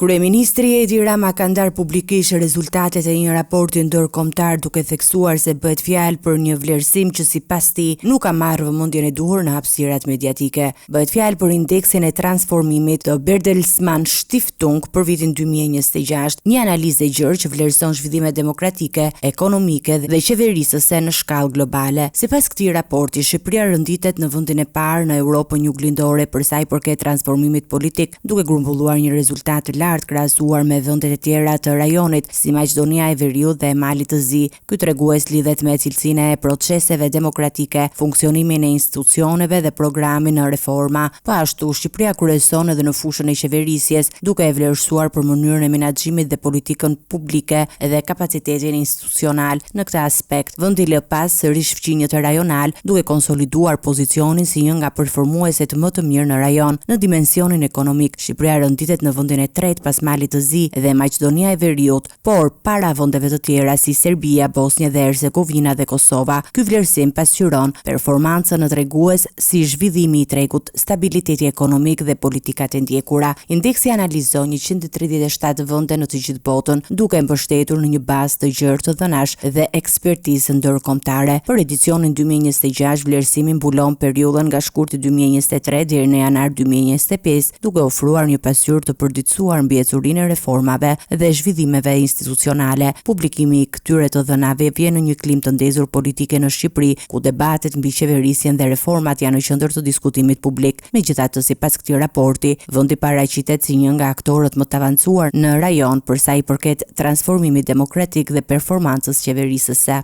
Kryeministri Edi Rama ka ndarë publikisht rezultatet e një raporti ndërkombëtar duke theksuar se bëhet fjalë për një vlerësim që sipas tij nuk ka marrë vëmendjen e duhur në hapësirat mediatike. Bëhet fjalë për indeksin e transformimit të Bertelsmann Stiftung për vitin 2026, një analizë e gjerë që vlerëson zhvillime demokratike, ekonomike dhe qeverisëse në shkallë globale. Sipas këtij raporti, Shqipëria rënditet në vendin e parë në Europën juglindore për sa i përket transformimit politik, duke grumbulluar një rezultat të lartë krahasuar me vendet e tjera të rajonit si Maqedonia e Veriut dhe Malit të Zi. Ky tregues lidhet me cilësinë e proceseve demokratike, funksionimin e institucioneve dhe programin në reforma. Po ashtu, Shqipëria kryeson edhe në fushën e qeverisjes, duke e vlerësuar për mënyrën e menaxhimit dhe politikën publike dhe kapacitetin institucional. Në këtë aspekt, vendi lë pas sërish fqinjët rajonal, duke konsoliduar pozicionin si një nga performueset më të mirë në rajon. Në dimensionin ekonomik, Shqipëria rënditet në vendin e tretë pas Malit të Zi dhe Maqedonia e Veriut, por para vendeve të tjera si Serbia, Bosnia dhe Hercegovina dhe Kosova. Ky vlerësim pasqyron performancën në tregues si zhvillimi i tregut, stabiliteti ekonomik dhe politikat e ndjekura. Indeksi analizon 137 vende në të gjithë botën, duke mbështetur në një bazë të gjerë të dhënash dhe ekspertizë ndërkombëtare. Për edicionin 2026, vlerësimi mbulon periudhën nga shkurti 2023 deri në janar 2025, duke ofruar një pasqyrë të përditësuar mbi ecurinë e reformave dhe zhvillimeve institucionale. Publikimi i këtyre të dhënave vjen në një klim të ndezur politike në Shqipëri, ku debatet mbi qeverisjen dhe reformat janë në qendër të diskutimit publik. Megjithatë, sipas këtij raporti, vendi paraqitet si një nga aktorët më të avancuar në rajon për sa i përket transformimit demokratik dhe performancës qeverisëse.